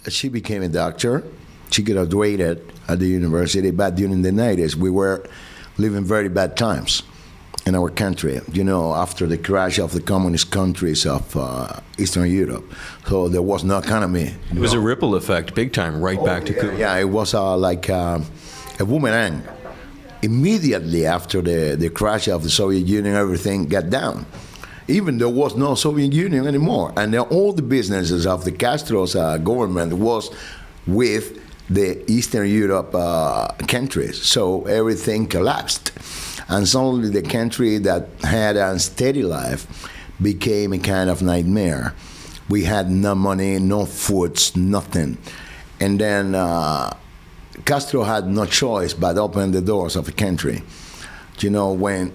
She became a doctor. She graduated at the university, but during the 90s, we were living very bad times in our country, after the crash of the communist countries of Eastern Europe. So there was no economy. It was a ripple effect, big time, right back to Cuba. Yeah, it was like a boomerang. Immediately after the crash of the Soviet Union, everything got down. Even there was no Soviet Union anymore. And then all the businesses of the Castro's government was with the Eastern Europe countries. So everything collapsed. And suddenly the country that had a steady life became a kind of nightmare. We had no money, no foods, nothing. And then Castro had no choice but open the doors of the country. When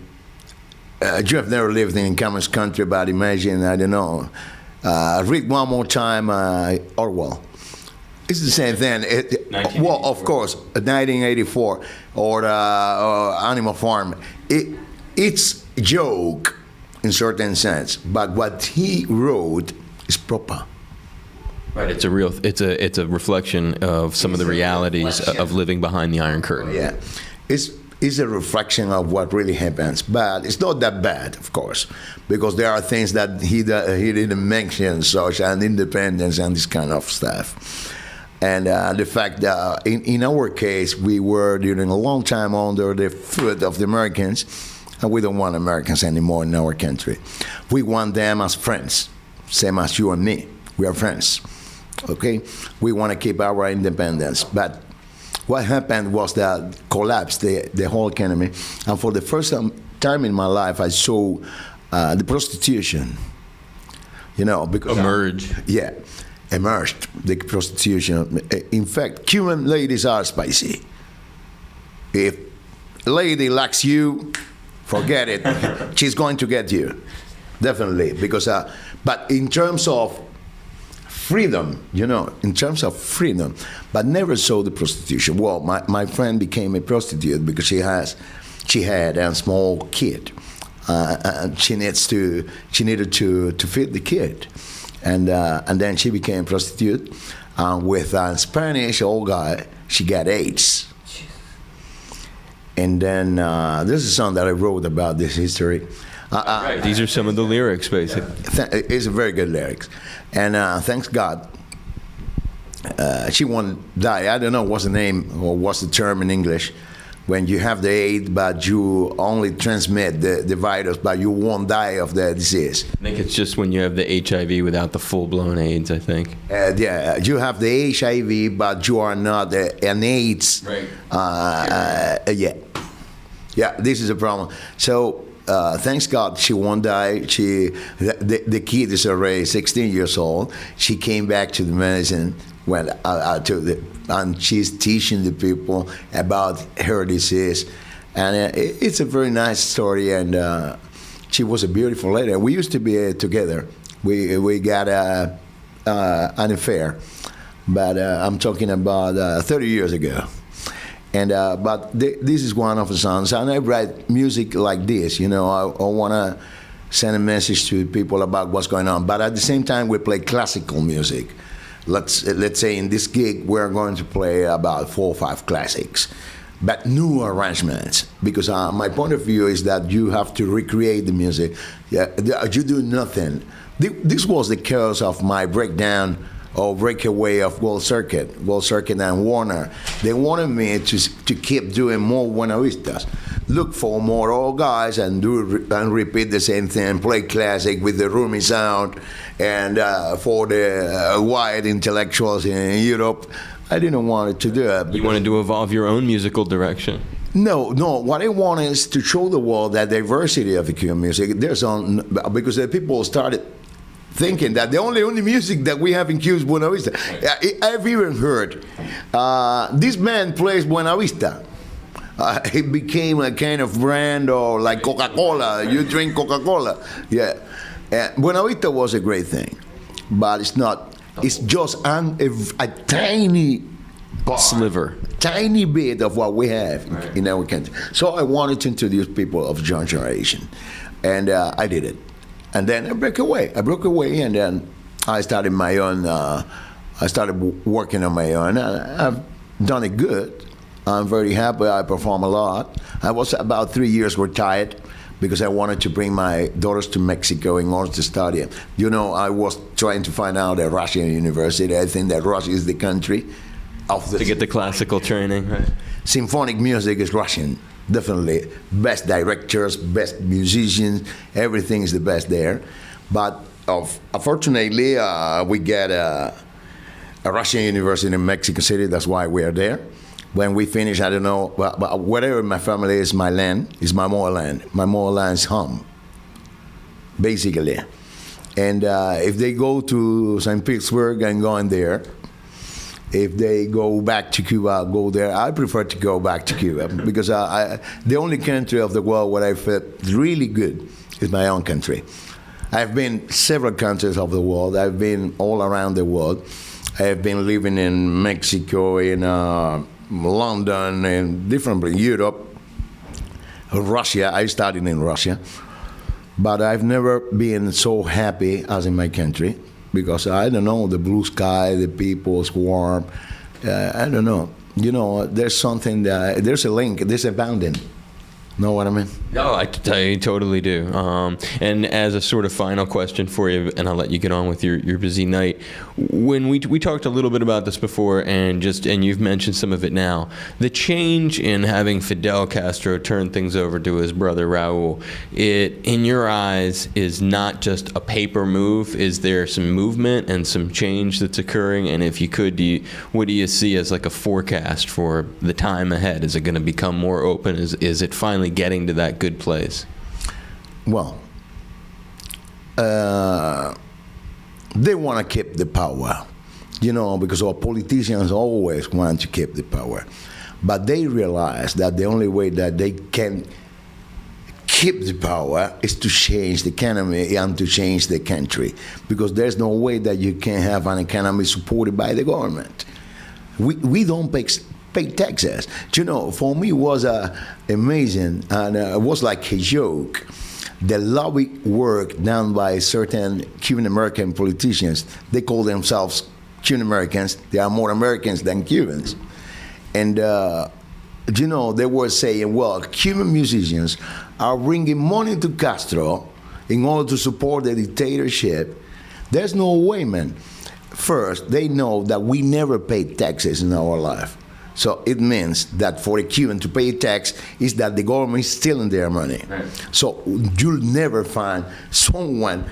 you have never lived in a communist country, but imagine, I don't know, read one more time Orwell. It's the same thing. Well, of course, 1984 or Animal Farm. It's a joke in certain sense, but what he wrote is proper. Right, it's a reflection of some of the realities of living behind the Iron Curtain. Yeah, it's a reflection of what really happens, but it's not that bad, of course, because there are things that he didn't mention, such as independence and this kind of stuff. And the fact that in our case, we were during a long time under the foot of the Americans, and we don't want Americans anymore in our country. We want them as friends, same as you and me. We are friends, okay? We want to keep our independence. But what happened was that collapsed the whole economy. And for the first time in my life, I saw the prostitution, because emerged. Emerged, the prostitution. In fact, Cuban ladies are spicy. If a lady likes you, forget it. She's going to get you, definitely. Because, but in terms of freedom, but never saw the prostitution. Well, my friend became a prostitute because she had a small kid, and she needed to feed the kid. And then she became a prostitute. With a Spanish old guy, she got AIDS. And then there's a song that I wrote about this history. Right. These are some of the lyrics, basically. It's a very good lyrics. And thanks God, she won't die. I don't know what's the name or what's the term in English. When you have the AIDS, but you only transmit the virus, but you won't die of the disease. I think it's just when you have the HIV without the full-blown AIDS, I think. Yeah, you have the HIV, but you are not an AIDS. Right. Yeah, this is a problem. So, thanks God, she won't die. The kid is already 16 years old. She came back to the medicine, and she's teaching the people about her disease. And it's a very nice story, and she was a beautiful lady. We used to be together. We got an affair, but I'm talking about 30 years ago. And but this is one of the songs, and I write music like this. I want to send a message to people about what's going on. But at the same time, we play classical music. Let's say in this gig we're going to play about 4 or 5 classics, but new arrangements. Because my point of view is that you have to recreate the music. Yeah, you do nothing. This was the cause of my breakdown or breakaway of World Circuit and Warner. They wanted me to keep doing more Buena Vistas. Look for more old guys and repeat the same thing, play classic with the roomy sound, and for the white intellectuals in Europe, I didn't want to do it. You wanted to evolve your own musical direction. No. What I want is to show the world that diversity of the Cuban music. Because the people started thinking that the only music that we have in Cuba is Buena Vista. I've even heard this man plays Buena Vista. It became a kind of brand, or like Coca-Cola. You drink Coca-Cola. Yeah. Buena Vista was a great thing, but it's not. It's just a tiny sliver, tiny bit of what we have in our country. So I wanted to introduce people of young generation, and I did it. And then I broke away, and then I started my own I started working on my own. I've done it good. I'm very happy. I perform a lot. I was about 3 years retired because I wanted to bring my daughters to Mexico in order to study. You know, I was trying to find out at Russian university. I think that Russia is the country of the... To get the classical training, right? Symphonic music is Russian, definitely. Best directors, best musicians, everything is the best there. But unfortunately, we get a Russian university in Mexico City. That's why we are there. When we finish, I don't know, but whatever my family is, my land is my motherland. My motherland is home, basically. And if they go to St. Petersburg, I'm going there. If they go back to Cuba, I'll go there. I prefer to go back to Cuba because the only country of the world where I felt really good is my own country. I've been several countries of the world. I've been all around the world. I've been living in Mexico, in London, and different Europe, Russia. I studied in Russia, but I've never been so happy as in my country because I don't know, the blue sky, the people's warm. I don't know. You know, there's something that there's a link. There's a bounding. Know what I mean? No, I totally do. And as a sort of final question for you, and I'll let you get on with your busy night. When we talked a little bit about this before, and you've mentioned some of it now, the change in having Fidel Castro turn things over to his brother Raul, it in your eyes is not just a paper move. Is there some movement and some change that's occurring? And if you could, what do you see as like a forecast for the time ahead? Is it going to become more open? Is it finally getting to that good place? Well, they want to keep the power, you know, because our politicians always want to keep the power. But they realize that the only way that they can keep the power is to change the economy and to change the country, because there's no way that you can have an economy supported by the government. We don't pay taxes. You know, for me it was amazing, and it was like a joke. The lobby work done by certain Cuban American politicians. They call themselves Cuban Americans. They are more Americans than Cubans. And you know, they were saying, well, Cuban musicians are bringing money to Castro in order to support the dictatorship. There's no way, man. First, they know that we never paid taxes in our life. So it means that for a Cuban to pay tax is that the government is stealing their money. Right. So you'll never find someone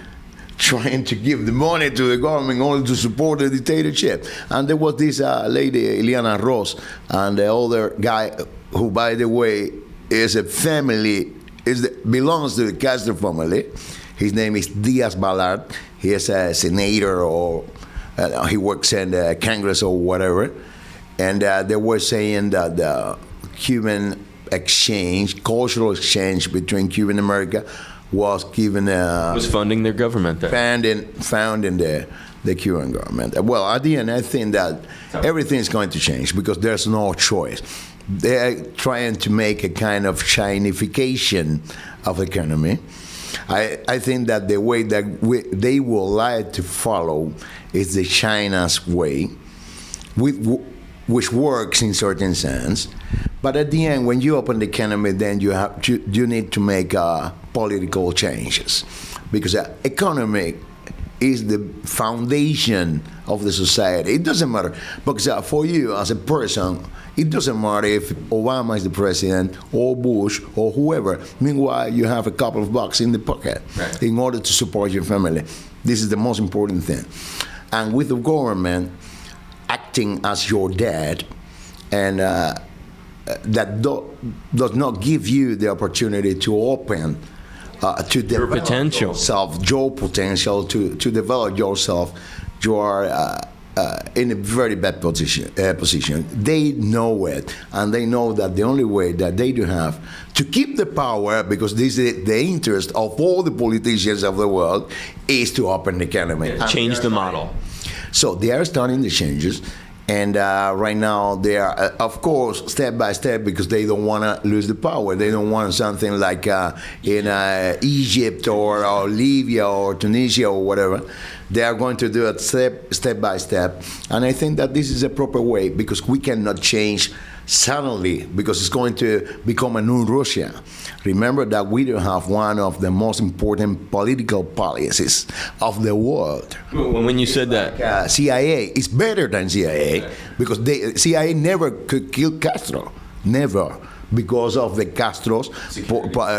trying to give the money to the government in order to support the dictatorship. And there was this lady, Eliana Ross, and the other guy who, by the way, is a family, belongs to the Castro family. His name is Diaz-Balart. He is a senator, or he works in the Congress or whatever. And they were saying that the Cuban exchange, cultural exchange between Cuban America was given was funding their government there. Founding the Cuban government. Well, at the end, I think that everything is going to change because there's no choice. They're trying to make a kind of Chinification of the economy. I think that the way that they will like to follow is the China's way, which works in certain sense. But at the end, when you open the economy, then you need to make political changes, because economy is the foundation of the society. It doesn't matter, because for you as a person, it doesn't matter if Obama is the president or Bush or whoever. Meanwhile, you have a couple of bucks in the pocket, right, in order to support your family. This is the most important thing. And with the government acting as your dad, and that does not give you the opportunity to open, to develop your potential, to develop yourself, you are in a very bad position. They know it, and they know that the only way that they do have to keep the power, because this is the interest of all the politicians of the world, is to open the economy. Change the model. So they are starting the changes, and right now they are, of course, step by step, because they don't want to lose the power. They don't want something like in Egypt or Libya or Tunisia or whatever. They are going to do it step by step. And I think that this is a proper way, because we cannot change suddenly, because it's going to become a new Russia. Remember that we do have one of the most important political policies of the world. When you said that, CIA is better than CIA, because CIA never could kill Castro, never, because of the Castro's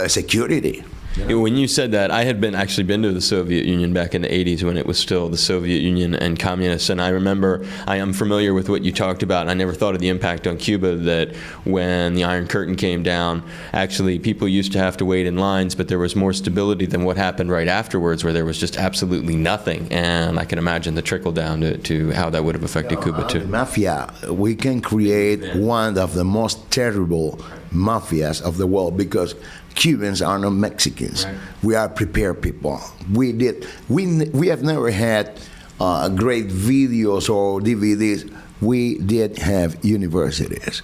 security. When you said that, I had actually been to the Soviet Union back in the 80s when it was still the Soviet Union and communists, and I remember, I am familiar with what you talked about, and I never thought of the impact on Cuba, that when the Iron Curtain came down, actually people used to have to wait in lines, but there was more stability than what happened right afterwards, where there was just absolutely nothing, and I can imagine the trickle down to how that would have affected Cuba too. Mafia, we can create one of the most terrible mafias of the world, because Cubans are not Mexicans. Right. We are prepared people. We have never had great videos or DVDs. We did have universities.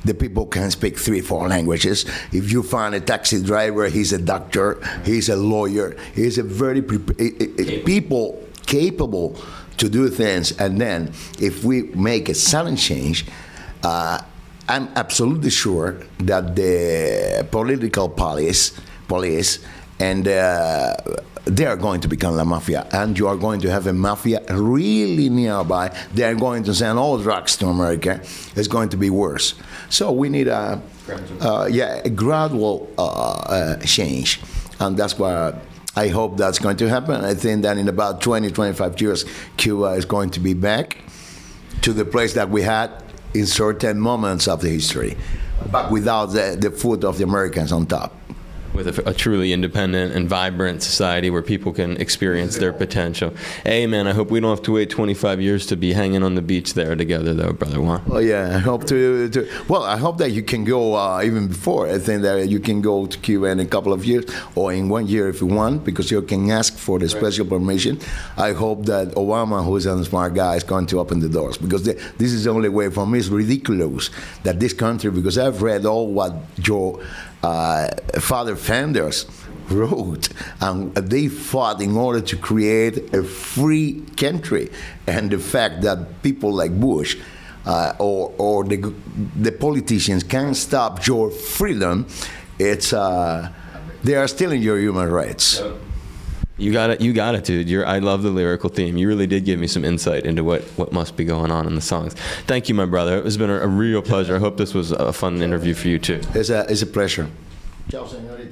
The people can speak 3-4 languages. If you find a taxi driver, he's a doctor, he's a lawyer, he's a very people capable to do things. And then if we make a sudden change, I'm absolutely sure that the political police and they are going to become la mafia, and you are going to have a mafia really nearby. They are going to send all drugs to America. It's going to be worse. So we need a gradual change, and that's why I hope that's going to happen. I think that in about 20-25 years, Cuba is going to be back to the place that we had in certain moments of the history, but without the foot of the Americans on top. With a truly independent and vibrant society where people can experience their potential. Hey, man, I hope we don't have to wait 25 years to be hanging on the beach there together, though, Brother Juan. Oh, yeah, I hope I hope that you can go even before. I think that you can go to Cuba in a couple of years, or in 1 year if you want, because you can ask for the special permission. I hope that Obama, who is a smart guy, is going to open the doors, because this is the only way. For me, it's ridiculous that this country, because I've read all what your father founders wrote, and they fought in order to create a free country. And the fact that people like Bush or the politicians can't stop your freedom, it's they are stealing your human rights. You got it, dude. I love the lyrical theme. You really did give me some insight into what must be going on in the songs. Thank you, my brother. It has been a real pleasure. I hope this was a fun interview for you too. It's a pleasure. Ciao, señorita.